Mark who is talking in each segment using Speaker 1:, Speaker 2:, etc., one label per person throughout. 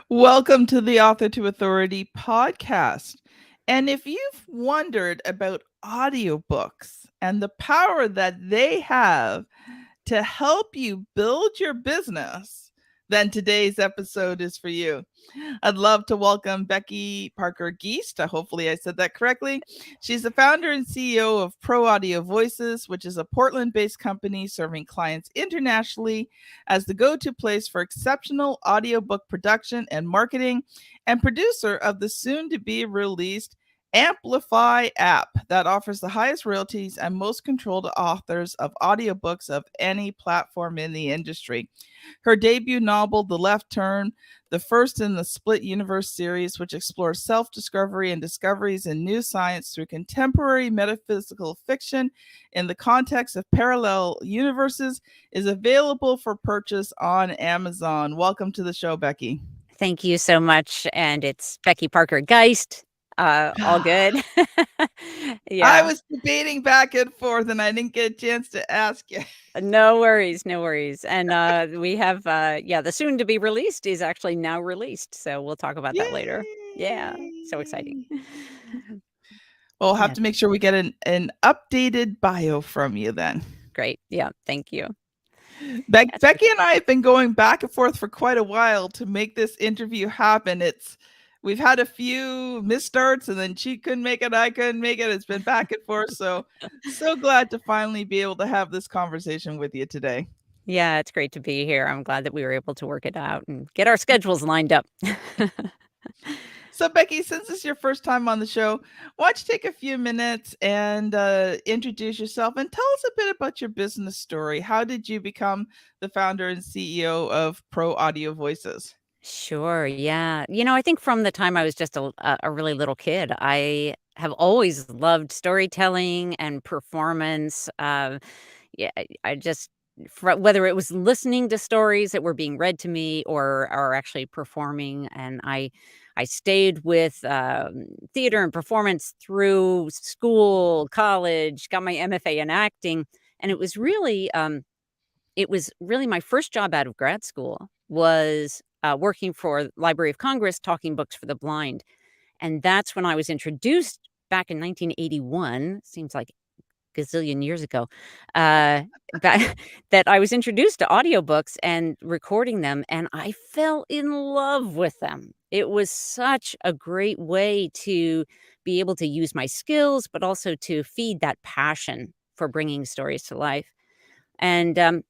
Speaker 1: Welcome to the Author to Authority podcast. And if you've wondered about audiobooks and the power that they have to help you build your business, then today's episode is for you. I'd love to welcome Becky Parker Geist. Hopefully, I said that correctly. She's the founder and CEO of Pro Audio Voices, which is a Portland based company serving clients internationally as the go to place for exceptional audiobook production and marketing, and producer of the soon to be released Amplify app that offers the highest royalties and most controlled authors of audiobooks of any platform in the industry. Her debut novel, The Left Turn, the first in the Split Universe series, which explores self discovery and discoveries in new science through contemporary metaphysical fiction in the context of parallel universes, is available for purchase on Amazon. Welcome to the show, Becky.
Speaker 2: Thank you so much. And it's Becky Parker Geist. All good.
Speaker 1: I
Speaker 2: Yeah,
Speaker 1: was debating back and forth and I didn't get a chance to ask you.
Speaker 2: no worries, no worries. And we have, the soon to be released is actually now released. So we'll talk about that later. Yeah, so exciting.
Speaker 1: Yay! We'll have
Speaker 2: Yeah,
Speaker 1: to make sure we get an updated bio from you then.
Speaker 2: great. Yeah, thank you. That's
Speaker 1: Becky and I have been going back and forth for quite a while to make this interview happen. We've had a few misstarts and then she couldn't make it, I couldn't make it. It's been back and forth. So glad to finally be able to have this conversation with you today.
Speaker 2: Yeah, it's great to be here. I'm glad that we were able to work it out and get our schedules lined up.
Speaker 1: So, Becky, since this is your first time on the show, why don't you take a few minutes and introduce yourself and tell us a bit about your business story? How did you become the founder and CEO of Pro Audio Voices?
Speaker 2: Sure, yeah. I think from the time I was just a really little kid, I have always loved storytelling and performance. Yeah, I just whether it was listening to stories that were being read to me or actually performing, and I stayed with theater and performance through school, college, got my MFA in acting, and it was really my first job out of grad school was working for Library of Congress, talking books for the blind. And that's when I was introduced back in 1981, seems like gazillion years ago, uh, that, that I was introduced to audiobooks and recording them, and I fell in love with them. It was such a great way to be able to use my skills, but also to feed that passion for bringing stories to life. And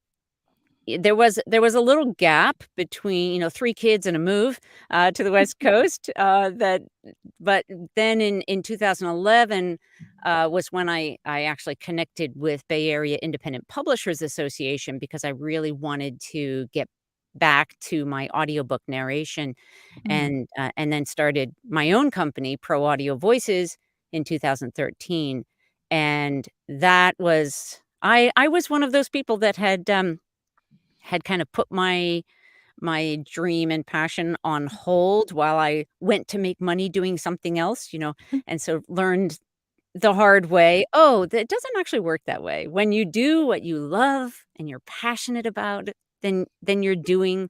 Speaker 2: there was a little gap between, 3 kids and a move, to the West Coast, but then in 2011, was when I actually connected with Bay Area Independent Publishers Association because I really wanted to get back to my audiobook narration
Speaker 1: Mm.
Speaker 2: and then started my own company, Pro Audio Voices, in 2013, and that was I was one of those people that had kind of put my dream and passion on hold while I went to make money doing something else, and so learned the hard way, oh, that doesn't actually work that way. When you do what you love and you're passionate about it, then you're doing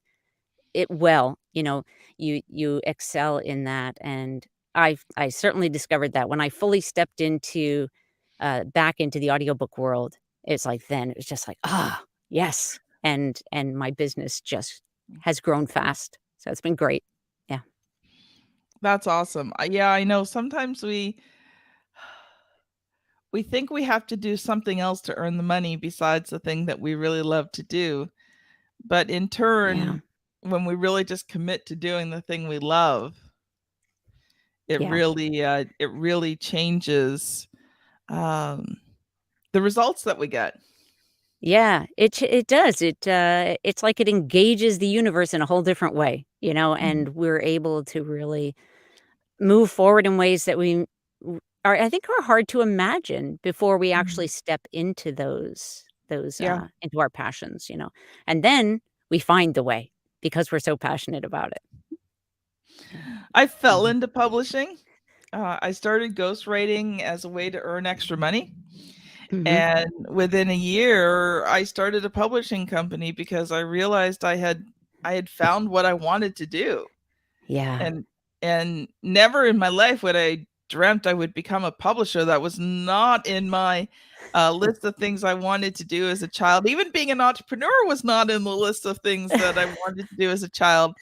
Speaker 2: it well, you excel in that, and I certainly discovered that when I fully stepped into back into the audiobook world. It's like then it was just like, "Ah, yes." And my business just has grown fast. So it's been great. Yeah.
Speaker 1: That's awesome. Yeah, I know sometimes we think we have to do something else to earn the money besides the thing that we really love to do. But in
Speaker 2: Yeah.
Speaker 1: turn, when we really just commit to doing the thing we love,
Speaker 2: Yeah.
Speaker 1: it really changes um, the results that we get.
Speaker 2: Yeah, it does. It's like it engages the universe in a whole different way,
Speaker 1: Mhm.
Speaker 2: and we're able to really move forward in ways that we are I think are hard to imagine before we
Speaker 1: Mhm.
Speaker 2: actually step into those
Speaker 1: Yeah.
Speaker 2: into our passions. And then we find the way because we're so passionate about it. Yeah.
Speaker 1: I fell
Speaker 2: Mhm.
Speaker 1: into publishing. I started ghostwriting as a way to earn extra money.
Speaker 2: Mhm.
Speaker 1: And within a year, I started a publishing company because I realized I had found what I wanted to do.
Speaker 2: Yeah.
Speaker 1: And never in my life would I dreamt I would become a publisher. That was not in my list of things I wanted to do as a child. Even being an entrepreneur was not in the list of things that I wanted to do as a child.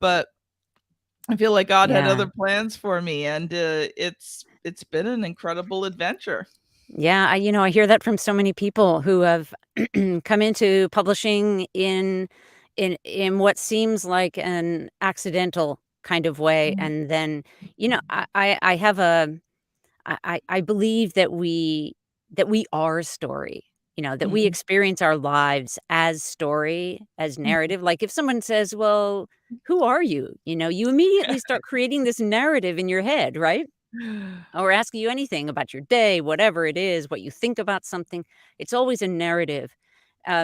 Speaker 1: But I feel like God had
Speaker 2: Yeah.
Speaker 1: other plans for me, and it's been an incredible adventure.
Speaker 2: Yeah, I hear that from so many people who have come into publishing in what seems like an accidental kind of way,
Speaker 1: Mhm,
Speaker 2: and then, I have a I believe that we are story, that we
Speaker 1: mhm,
Speaker 2: experience our lives as story, as
Speaker 1: mhm.
Speaker 2: narrative. Like if someone says, "Well, who are you?" You immediately start creating this narrative in your head, right? Or ask you anything about your day, whatever it is, what you think about something. It's always a narrative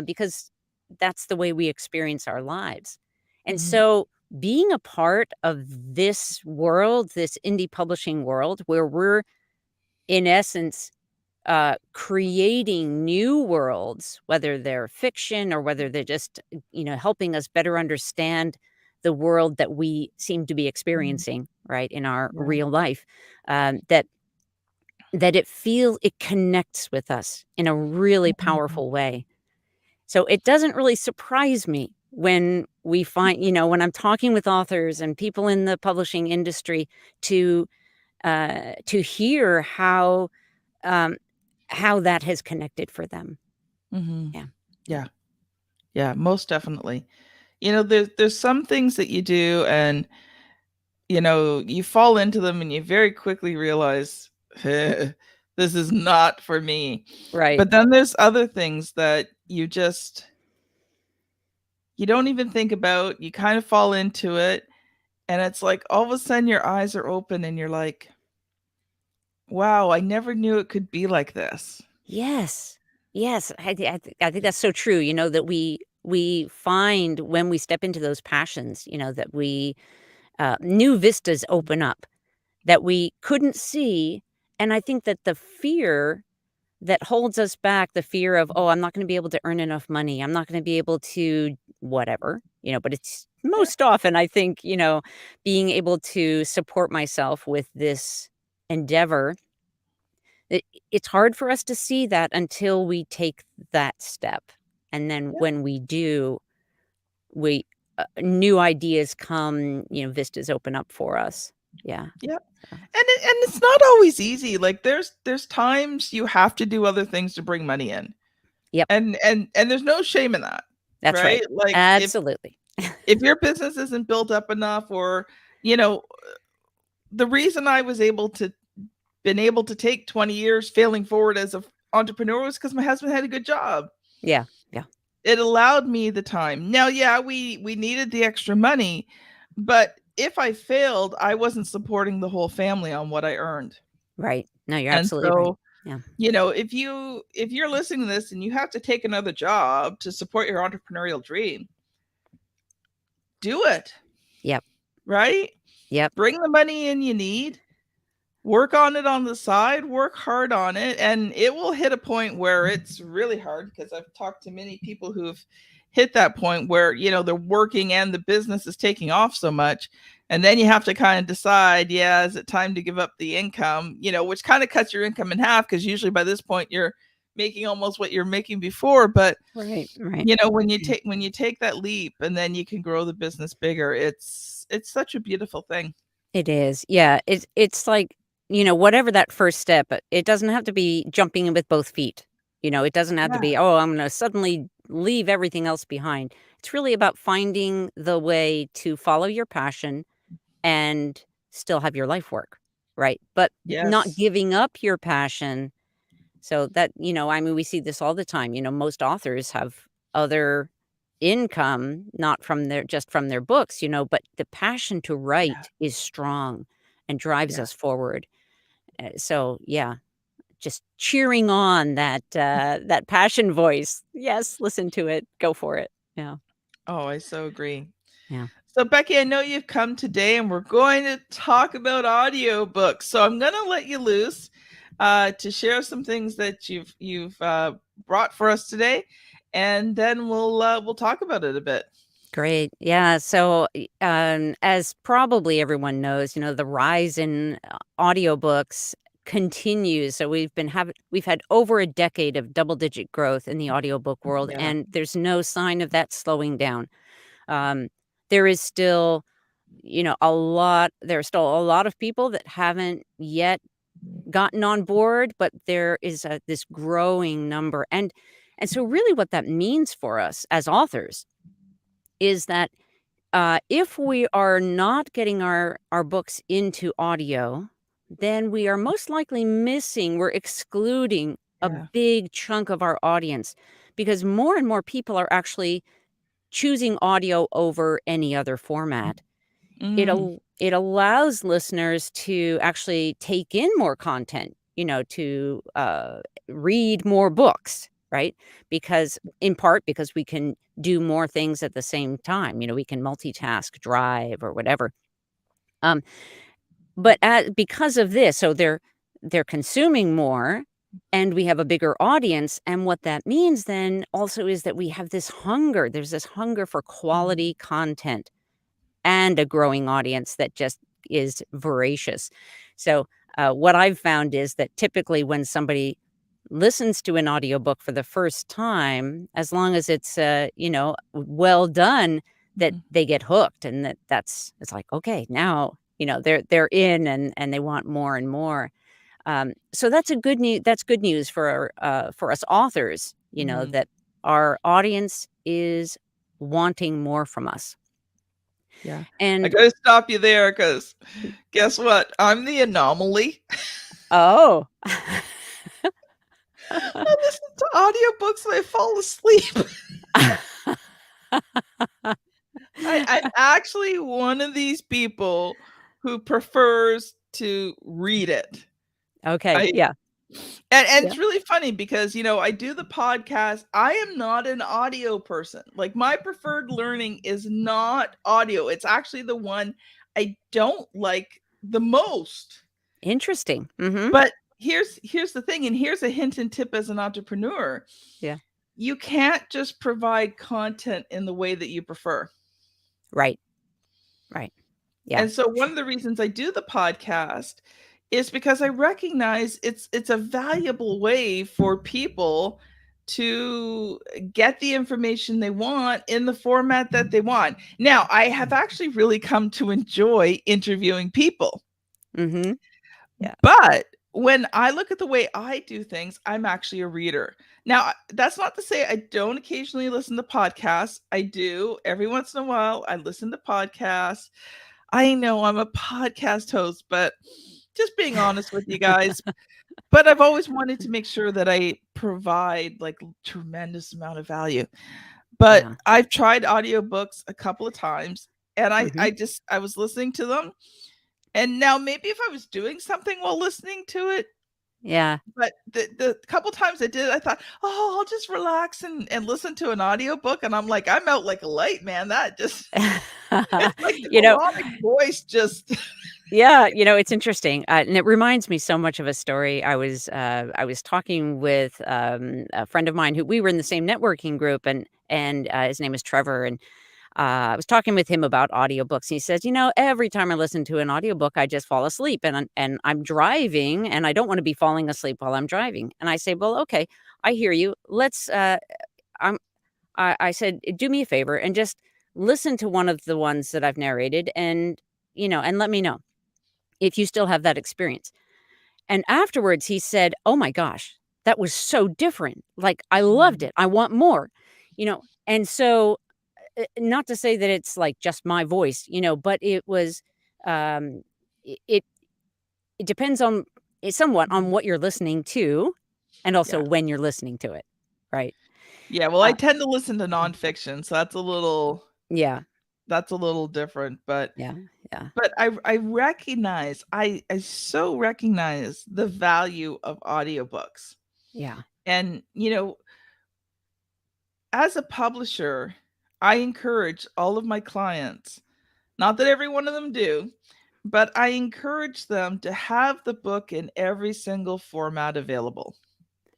Speaker 2: because that's the way we experience our lives. And
Speaker 1: Mhm,
Speaker 2: so, being a part of this world, this indie publishing world, where we're in essence creating new worlds, whether they're fiction or whether they're just, helping us better understand the world that we seem to be
Speaker 1: mhm.
Speaker 2: experiencing, right, in our
Speaker 1: Yeah,
Speaker 2: real life. That it connects with us in a really
Speaker 1: mhm,
Speaker 2: powerful way. So it doesn't really surprise me when we find, when I'm talking with authors and people in the publishing industry to to hear um, how that has connected for them.
Speaker 1: mhm.
Speaker 2: Yeah.
Speaker 1: Yeah, yeah, most definitely. There's some things that you do, and you fall into them, and you very quickly realize this is not for me.
Speaker 2: Right.
Speaker 1: But then there's other things that you don't even think about. You kind of fall into it, and it's like all of a sudden your eyes are open, and you're like, wow, I never knew it could be like this.
Speaker 2: Yes. Yes. I think that's so true. That we find when we step into those passions. That we new vistas open up that we couldn't see. And I think that the fear that holds us back, the fear of, oh, I'm not going to be able to earn enough money. I'm not going to be able to whatever, but it's
Speaker 1: Yeah,
Speaker 2: most often, I think, being able to support myself with this endeavor. It, it's hard for us to see that until we take that step. And then
Speaker 1: yeah,
Speaker 2: when we do, we new ideas come, vistas open up for us. Yeah.
Speaker 1: yeah.
Speaker 2: So,
Speaker 1: And it's not always easy. Like there's times you have to do other things to bring money in.
Speaker 2: yep.
Speaker 1: And there's no shame in that,
Speaker 2: That's right.
Speaker 1: right? Like
Speaker 2: Absolutely.
Speaker 1: if your business isn't built up enough, or you know, the reason I was able to take 20 years failing forward as a entrepreneur was because my husband had a good job.
Speaker 2: Yeah. Yeah.
Speaker 1: It allowed me the time. Now, yeah, we needed the extra money, but if I failed, I wasn't supporting the whole family on what I earned.
Speaker 2: Right. No, you're
Speaker 1: And
Speaker 2: absolutely right.
Speaker 1: so,
Speaker 2: Yeah.
Speaker 1: if you're listening to this and you have to take another job to support your entrepreneurial dream, do it,
Speaker 2: Yep.
Speaker 1: right?
Speaker 2: Yep.
Speaker 1: Bring the money in you need, work on it on the side, work hard on it, and it will hit a point where it's really hard, because I've talked to many people who've hit that point where, they're working and the business is taking off so much. And then you have to kind of decide, yeah, is it time to give up the income, which kind of cuts your income in half, because usually by this point you're making almost what you're making before. But
Speaker 2: Right. Right.
Speaker 1: when you take that leap and then you can grow the business bigger, it's such a beautiful thing.
Speaker 2: It is. Yeah. It's like, whatever that first step, it doesn't have to be jumping in with both feet. It doesn't have to
Speaker 1: Yeah,
Speaker 2: be, oh, I'm going to suddenly leave everything else behind. It's really about finding the way to follow your passion and still have your life work. Right. But not
Speaker 1: yes,
Speaker 2: giving up your passion. So that, I mean, we see this all the time. Most authors have other income, not from their just from their books, but the passion to
Speaker 1: yeah,
Speaker 2: write is strong and drives
Speaker 1: yeah.
Speaker 2: us forward. So yeah, just cheering on that passion voice. Yes, listen to it. Go for it. Yeah.
Speaker 1: Oh, I so agree.
Speaker 2: Yeah.
Speaker 1: So, Becky, I know you've come today and we're going to talk about audiobooks. So, I'm going to let you loose to share some things that you've brought for us today, and then we'll talk about it a bit.
Speaker 2: Great. Yeah. So, as probably everyone knows, the rise in audiobooks continues. So we've had over a decade of double-digit growth in the audiobook world,
Speaker 1: Yeah.
Speaker 2: and there's no sign of that slowing down. Um, there is still, there's still a lot of people that haven't yet gotten on board, but there is this growing number, and so really what that means for us as authors is that if we are not getting our books into audio, then we are most likely we're excluding a
Speaker 1: Yeah.
Speaker 2: big chunk of our audience because more and more people are actually choosing audio over any other format.
Speaker 1: Mm,
Speaker 2: It allows listeners to actually take in more content, to read more books, right? Because in part because we can do more things at the same time. We can multitask, drive, or whatever. Um, but because of this, so they're consuming more, and we have a bigger audience. And what that means then also is that we have this hunger. There's this hunger for
Speaker 1: mm,
Speaker 2: quality content and a growing audience that just is voracious. So, what I've found is that typically when somebody listens to an audiobook for the first time, as long as it's, well done, that
Speaker 1: mhm.
Speaker 2: they get hooked and it's like, okay, now, they're in and they want more and more. So that's good news for us authors,
Speaker 1: Mm,
Speaker 2: that our audience is wanting more from us.
Speaker 1: yeah. I
Speaker 2: And
Speaker 1: gotta stop you there because guess what? I'm the anomaly.
Speaker 2: oh.
Speaker 1: I listen to audiobooks and I fall asleep. I'm actually one of these people who prefers to read it.
Speaker 2: Okay,
Speaker 1: I
Speaker 2: yeah,
Speaker 1: and
Speaker 2: yeah,
Speaker 1: it's really funny because, I do the podcast. I am not an audio person. Like, my preferred learning is not audio. It's actually the one I don't like the most.
Speaker 2: interesting, mhm,
Speaker 1: But here's the thing, and here's a hint and tip as an entrepreneur.
Speaker 2: yeah,
Speaker 1: You can't just provide content in the way that you prefer.
Speaker 2: right, right, yeah,
Speaker 1: And so one of the reasons I do the podcast is because I recognize it's a valuable way for people to get the information they want in the format that they want. Now, I have actually really come to enjoy interviewing people.
Speaker 2: mhm, yeah,
Speaker 1: But when I look at the way I do things, I'm actually a reader. Now, that's not to say I don't occasionally listen to podcasts. I do every once in a while. I listen to podcasts. I know I'm a podcast host, but just being honest with you guys, but I've always wanted to make sure that I provide like tremendous amount of value. But
Speaker 2: yeah,
Speaker 1: I've tried audiobooks a couple of times and
Speaker 2: mhm,
Speaker 1: I was listening to them. And now maybe if I was doing something while listening to it,
Speaker 2: yeah.
Speaker 1: but the couple times I did, I thought, "Oh, I'll just relax and listen to an audiobook," and I'm like, I'm out like a light, man. That just it's like the
Speaker 2: You know
Speaker 1: melodic voice just
Speaker 2: yeah, it's interesting, and it reminds me so much of a story. I was talking with, a friend of mine who we were in the same networking group, and his name is Trevor, and I was talking with him about audiobooks. He says, every time I listen to an audiobook, I just fall asleep and I'm driving and I don't want to be falling asleep while I'm driving. And I say, well, okay, I hear you. I'm, I said, do me a favor and just listen to one of the ones that I've narrated and let me know if you still have that experience. And afterwards he said, oh my gosh, that was so different. Like, I loved
Speaker 1: Mm,
Speaker 2: it. I want more, and so not to say that it's, like, just my voice, but it was, I it depends on somewhat on
Speaker 1: mhm.
Speaker 2: what you're listening to and also
Speaker 1: Yeah.
Speaker 2: when you're listening to it, right?
Speaker 1: Yeah, well, I
Speaker 2: Uh,
Speaker 1: tend to listen to
Speaker 2: mm,
Speaker 1: nonfiction, so
Speaker 2: yeah,
Speaker 1: that's a little different,
Speaker 2: yeah, yeah,
Speaker 1: but I recognize I so recognize the value of audiobooks.
Speaker 2: yeah,
Speaker 1: And, as a publisher, I encourage all of my clients, not that every one of them do, but I encourage them to have the book in every single format available.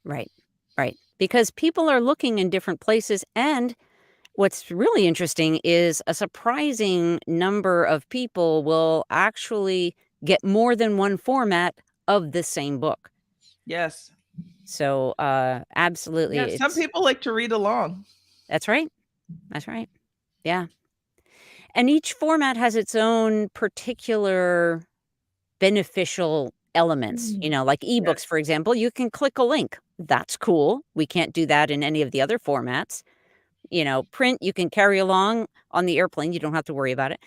Speaker 2: right, right. Because people are looking in different places, and What's really interesting is a surprising number of people will actually get more than one format of the same book.
Speaker 1: Yes.
Speaker 2: So,
Speaker 1: Yeah,
Speaker 2: absolutely,
Speaker 1: some
Speaker 2: it's
Speaker 1: people like to read along.
Speaker 2: that's right, that's right. Yeah, and each format has its own particular beneficial elements,
Speaker 1: Mhm.
Speaker 2: like
Speaker 1: Yes.
Speaker 2: ebooks, for example, you can click a link. That's cool. We can't do that in any of the other formats. Print, you can carry along on the airplane, you don't have to worry about it,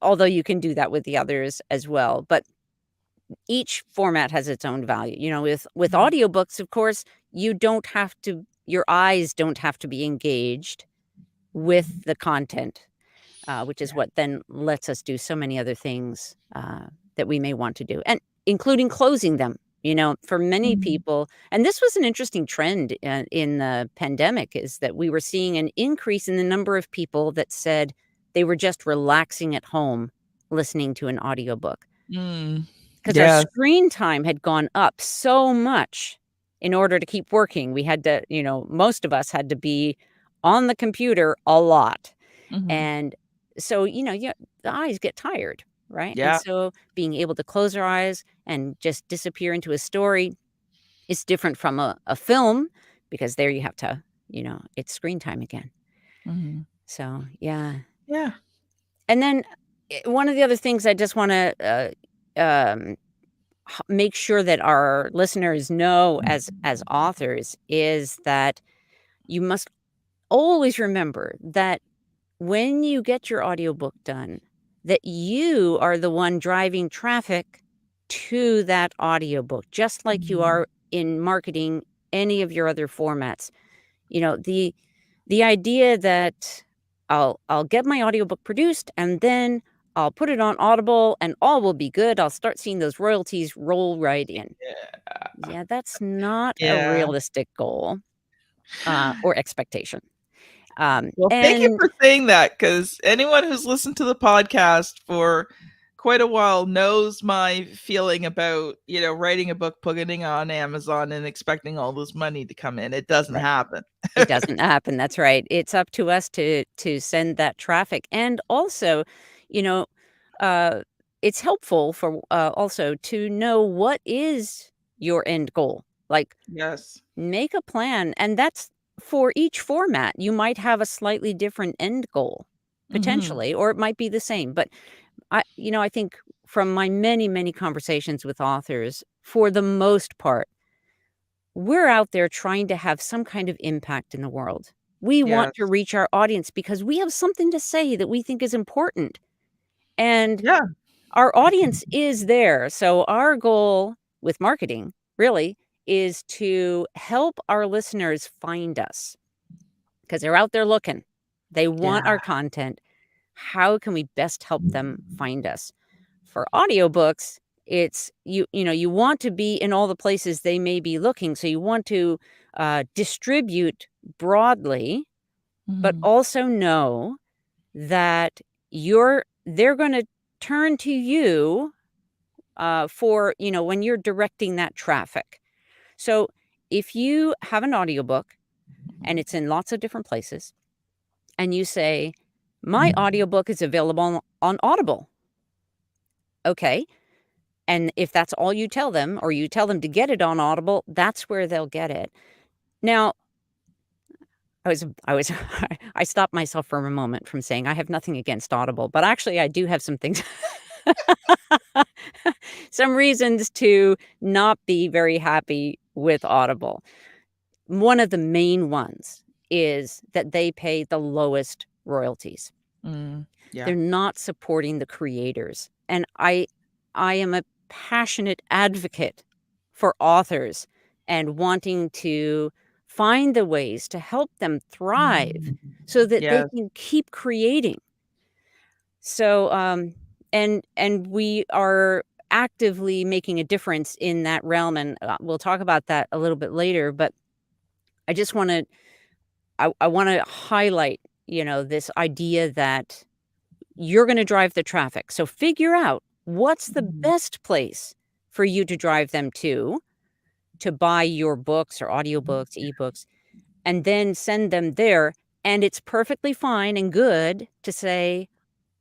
Speaker 2: although you can do that with the others as well, but each format has its own value. With
Speaker 1: Mhm.
Speaker 2: audiobooks, of course, your eyes don't have to be engaged with
Speaker 1: Mhm.
Speaker 2: the content, which is
Speaker 1: Yeah.
Speaker 2: what then lets us do so many other things that we may want to do, and including closing them. For many
Speaker 1: Mhm.
Speaker 2: people, and this was an interesting trend in the pandemic, is that we were seeing an increase in the number of people that said they were just relaxing at home listening to an audiobook.
Speaker 1: Mm.
Speaker 2: Because our
Speaker 1: Yes.
Speaker 2: screen time had gone up so much in order to keep working. We had to, most of us had to be on the computer a lot.
Speaker 1: Mhm.
Speaker 2: And so, the eyes get tired, right? And
Speaker 1: Yeah.
Speaker 2: so being able to close our eyes and just disappear into a story is different from a film, because there you have to, it's screen time again.
Speaker 1: Mhm.
Speaker 2: So, yeah.
Speaker 1: Yeah.
Speaker 2: And then one of the other things I just want to um, make sure that our listeners know as authors is that you must always remember that when you get your audiobook done, that you are the one driving traffic to that audiobook, just like you
Speaker 1: Mhm.
Speaker 2: are in marketing any of your other formats. The idea that I'll get my audiobook produced and then I'll put it on Audible and all will be good. I'll start seeing those royalties roll right in.
Speaker 1: Yeah.
Speaker 2: Yeah, that's not a
Speaker 1: Yeah.
Speaker 2: realistic goal or expectation.
Speaker 1: Well, thank you
Speaker 2: And
Speaker 1: for saying that, because anyone who's listened to the podcast for quite a while knows my feeling about, writing a book, putting it on Amazon, and expecting all this money to come in. It doesn't
Speaker 2: right.
Speaker 1: happen.
Speaker 2: It doesn't happen, that's right. It's up to us to send that traffic, and also, you know, uh, it's helpful for, also to know what is your end goal. Like,
Speaker 1: Yes.
Speaker 2: make a plan, and that's for each format. You might have a slightly different end goal,
Speaker 1: Mhm.
Speaker 2: potentially, or it might be the same, but I think from my many, many conversations with authors, for the most part, we're out there trying to have some kind of impact in the world. We want to
Speaker 1: Yes.
Speaker 2: reach our audience because we have something to say that we think is important. And
Speaker 1: Yeah.
Speaker 2: our audience is there. So, our goal with marketing really is to help our listeners find us because they're out there looking. They want
Speaker 1: Yeah.
Speaker 2: our content. How can we best help them find us? For audiobooks, it's you want to be in all the places they may be looking, so you want to distribute broadly, but
Speaker 1: Mhm.
Speaker 2: also know that they're going to turn to you for when you're directing that traffic. So if you have an audiobook and it's in lots of different places, and you say, my audiobook is available on Audible, okay. And if that's all you tell them, or you tell them to get it on Audible, that's where they'll get it. Now, I was I stopped myself for a moment from saying I have nothing against Audible, but actually I do have some things some reasons to not be very happy with Audible. One of the main ones is that they pay the lowest royalties.
Speaker 1: Mm.
Speaker 2: They're
Speaker 1: Yeah.
Speaker 2: not supporting the creators, and I am a passionate advocate for authors and wanting to find the ways to help them thrive so that they
Speaker 1: Yes.
Speaker 2: can keep creating. So, and we are actively making a difference in that realm, and, we'll talk about that a little bit later, but I just wanna I wanna highlight, this idea that you're gonna drive the traffic. So figure out what's the
Speaker 1: Mhm.
Speaker 2: best place for you to drive them to buy your books or audiobooks, ebooks, and then send them there And it's perfectly fine and good to say,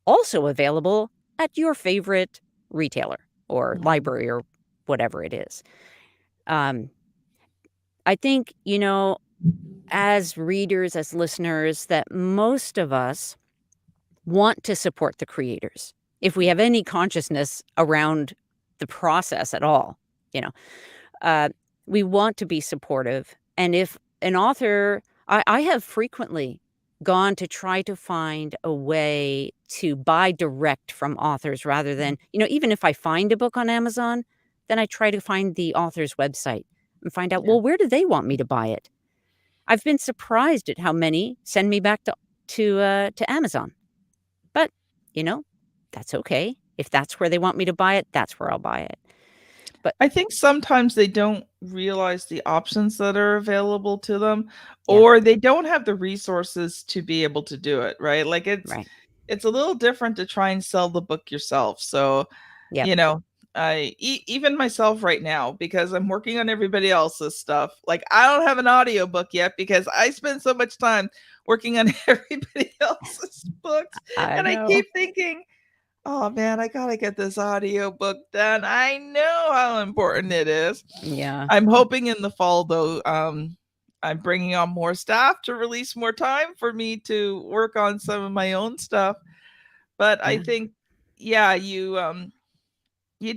Speaker 2: also available at your favorite retailer or
Speaker 1: Mhm.
Speaker 2: library or whatever it is. Um, I think, as readers, as listeners, that most of us want to support the creators. If we have any consciousness around the process at all, you know, uh, we want to be supportive. And if an author, I have frequently gone to try to find a way to buy direct from authors rather than, even if I find a book on Amazon, then I try to find the author's website and find out,
Speaker 1: Yeah.
Speaker 2: well, where do they want me to buy it? I've been surprised at how many send me back to Amazon. But, you know, that's okay. If that's where they want me to buy it, that's where I'll buy it. But
Speaker 1: I think sometimes they don't realize the options that are available to them,
Speaker 2: yeah,
Speaker 1: or they don't have the resources to be able to do it, right? Like
Speaker 2: right.
Speaker 1: it's a little different to try and sell the book yourself. So,
Speaker 2: Yep.
Speaker 1: you know, even myself right now, because I'm working on everybody else's stuff. Like I don't have an audiobook yet because I spend so much time working on everybody else's books,
Speaker 2: I
Speaker 1: and I
Speaker 2: know.
Speaker 1: keep thinking, oh man, I gotta get this audiobook done. I know how important it is.
Speaker 2: Yeah.
Speaker 1: I'm hoping in the fall though, I'm bringing on more staff to release more time for me to work on some of my own stuff. But I
Speaker 2: Yeah.
Speaker 1: think, yeah, you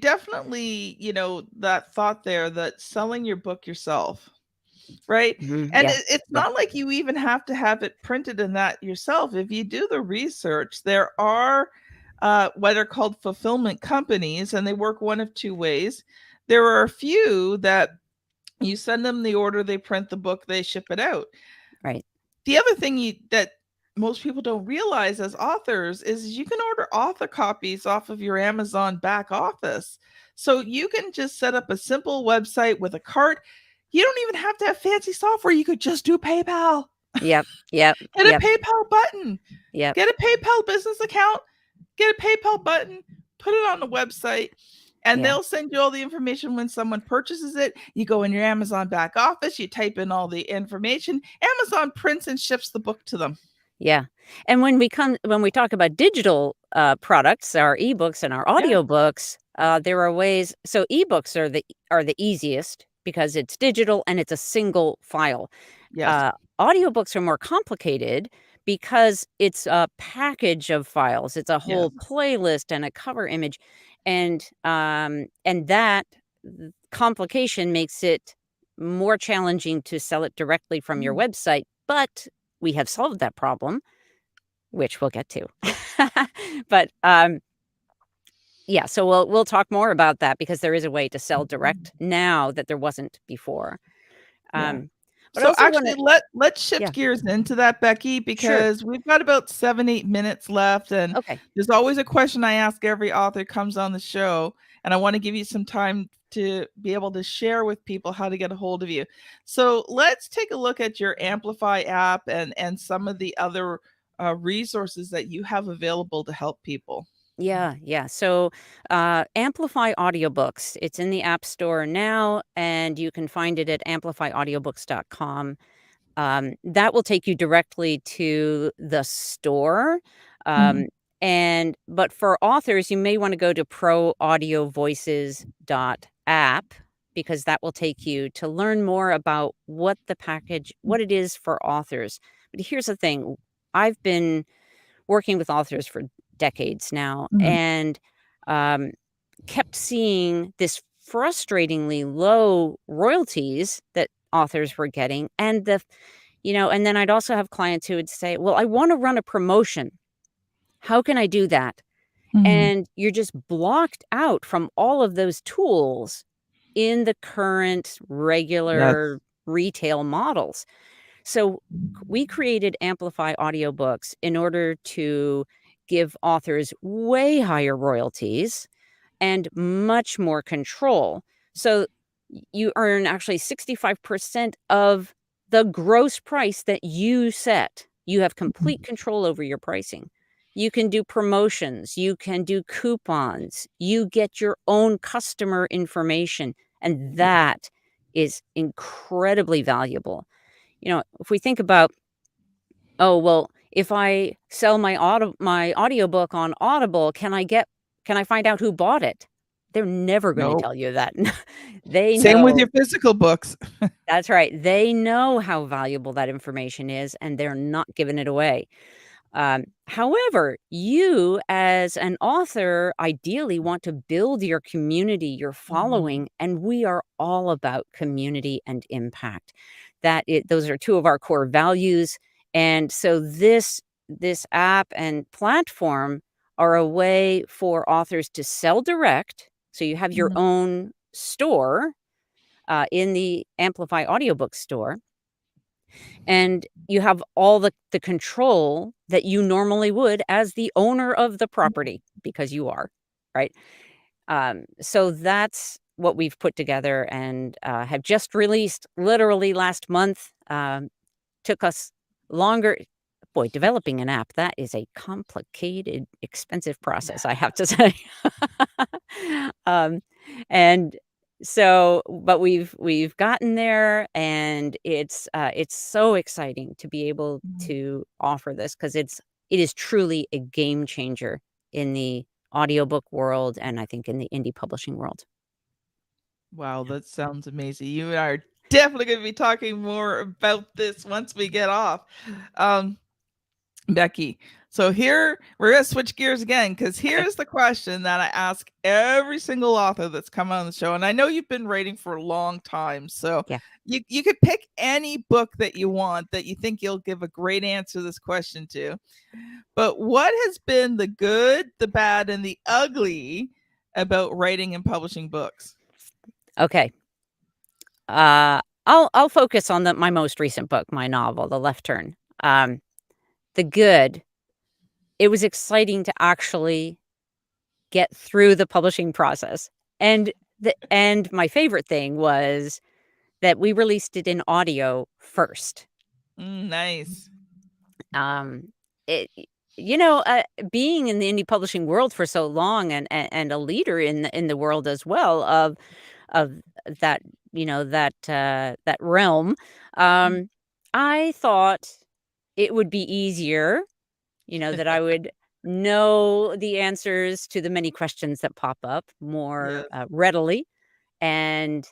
Speaker 1: definitely, that thought there that selling your book yourself, right? And
Speaker 2: Yeah.
Speaker 1: it's
Speaker 2: Yeah.
Speaker 1: not like you even have to have it printed in that yourself. If you do the research, there are what are called fulfillment companies, and they work one of two ways. There are a few that you send them the order, they print the book, they ship it out.
Speaker 2: Right.
Speaker 1: The other thing that most people don't realize as authors is you can order author copies off of your Amazon back office. So you can just set up a simple website with a cart. You don't even have to have fancy software. You could just do PayPal.
Speaker 2: Yep. Yep.
Speaker 1: Hit a
Speaker 2: Yep.
Speaker 1: PayPal button.
Speaker 2: Yep.
Speaker 1: Get a PayPal business account. Get a PayPal button. Put it on the website. And
Speaker 2: Yeah.
Speaker 1: they'll send you all the information when someone purchases it. You go in your Amazon back office, you type in all the information. Amazon prints and ships the book to them.
Speaker 2: Yeah. And when we talk about digital products, our ebooks and our
Speaker 1: Yeah.
Speaker 2: audiobooks, there are ways. So ebooks are the easiest because it's digital and it's a single file.
Speaker 1: Yes.
Speaker 2: Uh, Audiobooks are more complicated because it's a package of files. It's a
Speaker 1: Yes.
Speaker 2: whole playlist and a cover image, and that complication makes it more challenging to sell it directly from your
Speaker 1: Mm.
Speaker 2: website. But we have solved that problem, which we'll get to. But yeah, so we'll talk more about that because there is a way to sell direct now that there wasn't before.
Speaker 1: Yeah.
Speaker 2: But I
Speaker 1: So
Speaker 2: also want
Speaker 1: actually
Speaker 2: to,
Speaker 1: let's shift
Speaker 2: yeah,
Speaker 1: gears into that, Becky,
Speaker 2: sure,
Speaker 1: because we've got about 7, 8 minutes left. And
Speaker 2: okay.
Speaker 1: there's always a question I ask every author that comes on the show. And I want to give you some time to be able to share with people how to get a hold of you. So let's take a look at your Amplify app and some of the other resources that you have available to help people.
Speaker 2: Yeah, yeah. So, Amplify Audiobooks, it's in the App Store now, and you can find it at amplifyaudiobooks.com. That will take you directly to the store.
Speaker 1: Mhm.
Speaker 2: Um, but for authors, you may want to go to proaudiovoices.app because that will take you to learn more about what it is for authors. But here's the thing. I've been working with authors for decades now
Speaker 1: Mhm.
Speaker 2: and um, kept seeing this frustratingly low royalties that authors were getting. And then I'd also have clients who would say, well, I want to run a promotion. How can I do that?
Speaker 1: Mhm.
Speaker 2: And you're just blocked out from all of those tools in the current
Speaker 1: Yes.
Speaker 2: regular retail models. So we created Amplify Audiobooks in order to give authors way higher royalties and much more control. So you earn actually 65% of the gross price that you set. You have complete control over your pricing. You can do promotions, you can do coupons, you get your own customer information, and
Speaker 1: Yeah.
Speaker 2: that is incredibly valuable. If we think about oh, well, if I sell my audiobook on Audible, can I find out who bought it? They're never gonna
Speaker 1: No.
Speaker 2: tell you that. They
Speaker 1: Same with your
Speaker 2: know.
Speaker 1: physical books.
Speaker 2: That's right. They know how valuable that information is, and they're not giving it away. However, you as an author ideally want to build your community, your
Speaker 1: Mhm.
Speaker 2: following, and we are all about community and impact. Those are two of our core values, and so this app and platform are a way for authors to sell direct. So you have your
Speaker 1: Mhm.
Speaker 2: own store in the Amplify audiobook store, and you have all the control that you normally would as the owner of the property because you are, right? So that's what we've put together and have just released literally last month. Took us longer. Boy, developing an app, that is a complicated, expensive process, I have to say. um, and so, but we've gotten there, and it's so exciting to be able
Speaker 1: Mhm.
Speaker 2: to offer this because it is truly a game changer in the audiobook world, and I think in the indie publishing world.
Speaker 1: Wow, that sounds amazing. You and I are definitely gonna be talking more about this once we get off. Um, Becky, so here we're gonna switch gears again because
Speaker 2: Okay.
Speaker 1: here's the question that I ask every single author that's come on the show, and I know you've been writing for a long time, so
Speaker 2: Yeah.
Speaker 1: you could pick any book that you want that you think you'll give a great answer to this question to. But what has been the good, the bad, and the ugly about writing and publishing books?
Speaker 2: Okay. I'll focus on my most recent book, my novel, The Left Turn. Um, the good, it was exciting to actually get through the publishing process. And my favorite thing was that we released it in audio first.
Speaker 1: Nice.
Speaker 2: Um, it you know, being in the indie publishing world for so long and a leader in the world as well of that, that realm,
Speaker 1: Mm.
Speaker 2: um, I thought it would be easier, that I would know the answers to the many questions that pop up more,
Speaker 1: Yes.
Speaker 2: readily, and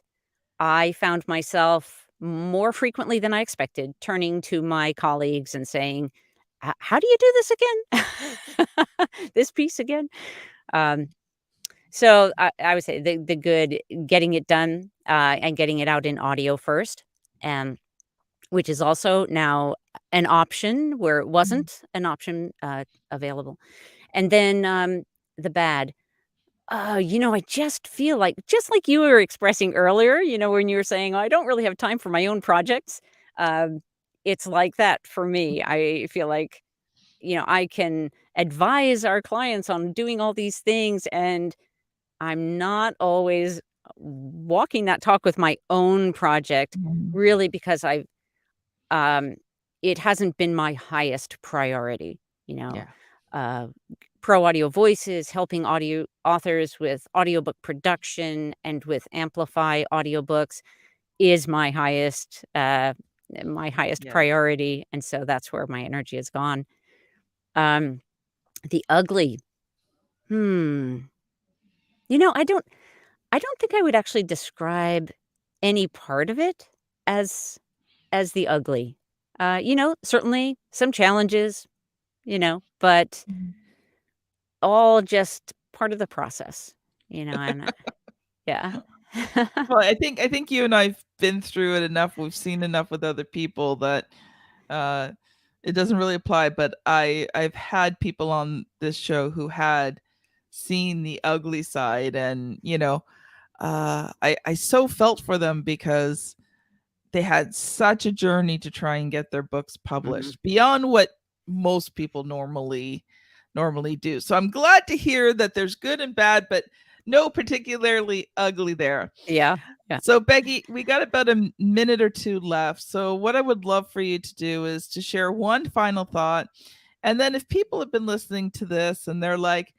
Speaker 2: I found myself more frequently than I expected turning to my colleagues and saying, How do you do this again? This piece again?" Um, so I would say the good, getting it done, and getting it out in audio first, um, which is also now an option where it
Speaker 1: Mhm.
Speaker 2: wasn't an option, available. And then, the bad. I just feel like just like you were expressing earlier, when you were saying, "Oh, I don't really have time for my own projects." Um, it's like that for me. I feel like, I can advise our clients on doing all these things, and I'm not always walking that talk with my own project,
Speaker 1: Mhm.
Speaker 2: really, because um, it hasn't been my highest priority, you know.
Speaker 1: Yeah.
Speaker 2: Uh, Pro Audio Voices, helping audio authors with audiobook production and with Amplify audiobooks is my highest
Speaker 1: Yes.
Speaker 2: priority, and so that's where my energy has gone. Um, the ugly, hmm, I don't think I would actually describe any part of it as the ugly. Certainly some challenges, but
Speaker 1: Mhm.
Speaker 2: all just part of the process, and yeah.
Speaker 1: Well, I think you and I've been through it enough. We've seen enough with other people that uh it doesn't really apply, but I've had people on this show who had seen the ugly side, and I so felt for them because they had such a journey to try and get their books
Speaker 2: Mhm.
Speaker 1: published beyond what most people normally do. So I'm glad to hear that there's good and bad, but no particularly ugly there.
Speaker 2: Yeah, yeah.
Speaker 1: So Becky, we got about a minute or two left. So what I would love for you to do is to share one final thought. And then if people have been listening to this and they're like,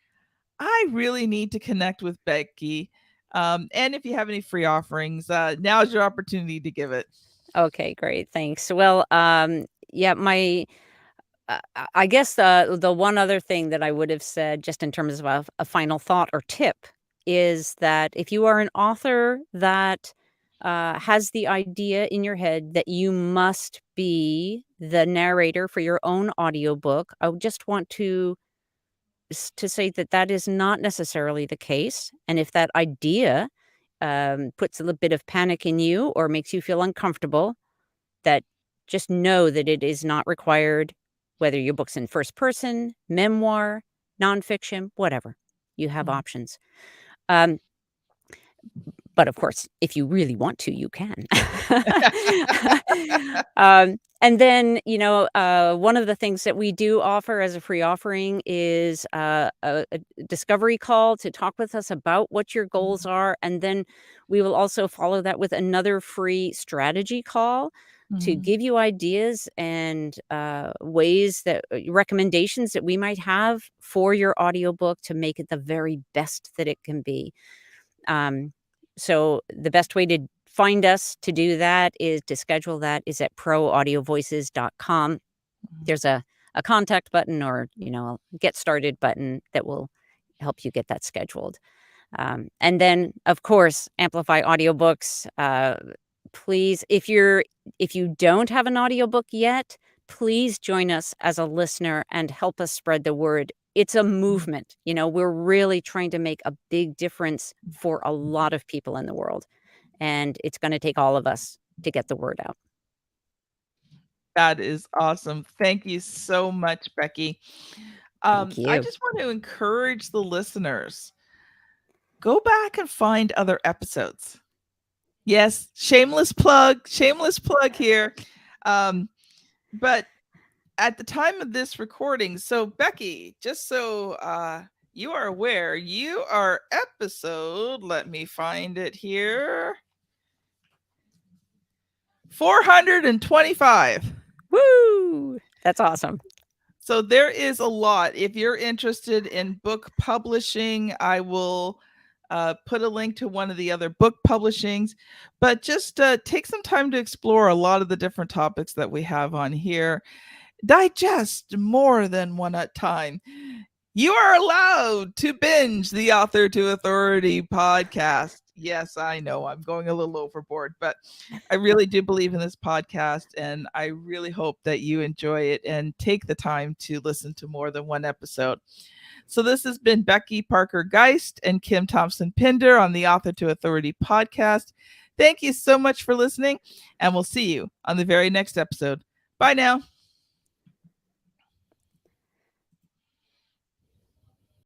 Speaker 1: I really need to connect with Becky. And if you have any free offerings, now's your opportunity to give it.
Speaker 2: Okay, great, thanks. Well, yeah, I guess the one other thing that I would have said, just in terms of a final thought or tip, is that if you are an author that has the idea in your head that you must be the narrator for your own audiobook, I would just want to say that that is not necessarily the case. And if that idea puts a little bit of panic in you or makes you feel uncomfortable, that just know that it is not required, whether your book's in first person, memoir, nonfiction, whatever. You have
Speaker 1: Mhm.
Speaker 2: options. Um, but of course, if you really want to, you can. And then, one of the things that we do offer as a free offering is a discovery call to talk with us about what your goals are. And then we will also follow that with another free strategy call to
Speaker 1: Mhm.
Speaker 2: give you ideas and ways that recommendations that we might have for your audiobook to make it the very best that it can be. So the best way to find us to do that is to schedule that is at proaudiovoices.com.
Speaker 1: Mhm.
Speaker 2: There's a contact button or, a get started button that will help you get that scheduled. And then, of course, Amplify Audiobooks. Please, if you don't have an audiobook yet, please join us as a listener and help us spread the word. It's a movement. We're really trying to make a big difference for a lot of people in the world. And it's going to take all of us to get the word out.
Speaker 1: That is awesome. Thank you so much, Becky.
Speaker 2: Thank
Speaker 1: I
Speaker 2: you.
Speaker 1: just want to encourage the listeners, go back and find other episodes. Yes, shameless plug here. Um, but at the time of this recording, so Becky, just so you are aware, you are episode, let me find it here, 425.
Speaker 2: Woo! That's awesome.
Speaker 1: So there is a lot. If you're interested in book publishing, I will put a link to one of the other book publishings. But just take some time to explore a lot of the different topics that we have on here. Digest more than one at a time. You are allowed to binge the Author to Authority podcast. Yes, I know I'm going a little overboard, but I really do believe in this podcast, and I really hope that you enjoy it and take the time to listen to more than one episode. So, this has been Becky Parker Geist and Kim Thompson Pinder on the Author to Authority podcast. Thank you so much for listening, and we'll see you on the very next episode. Bye now.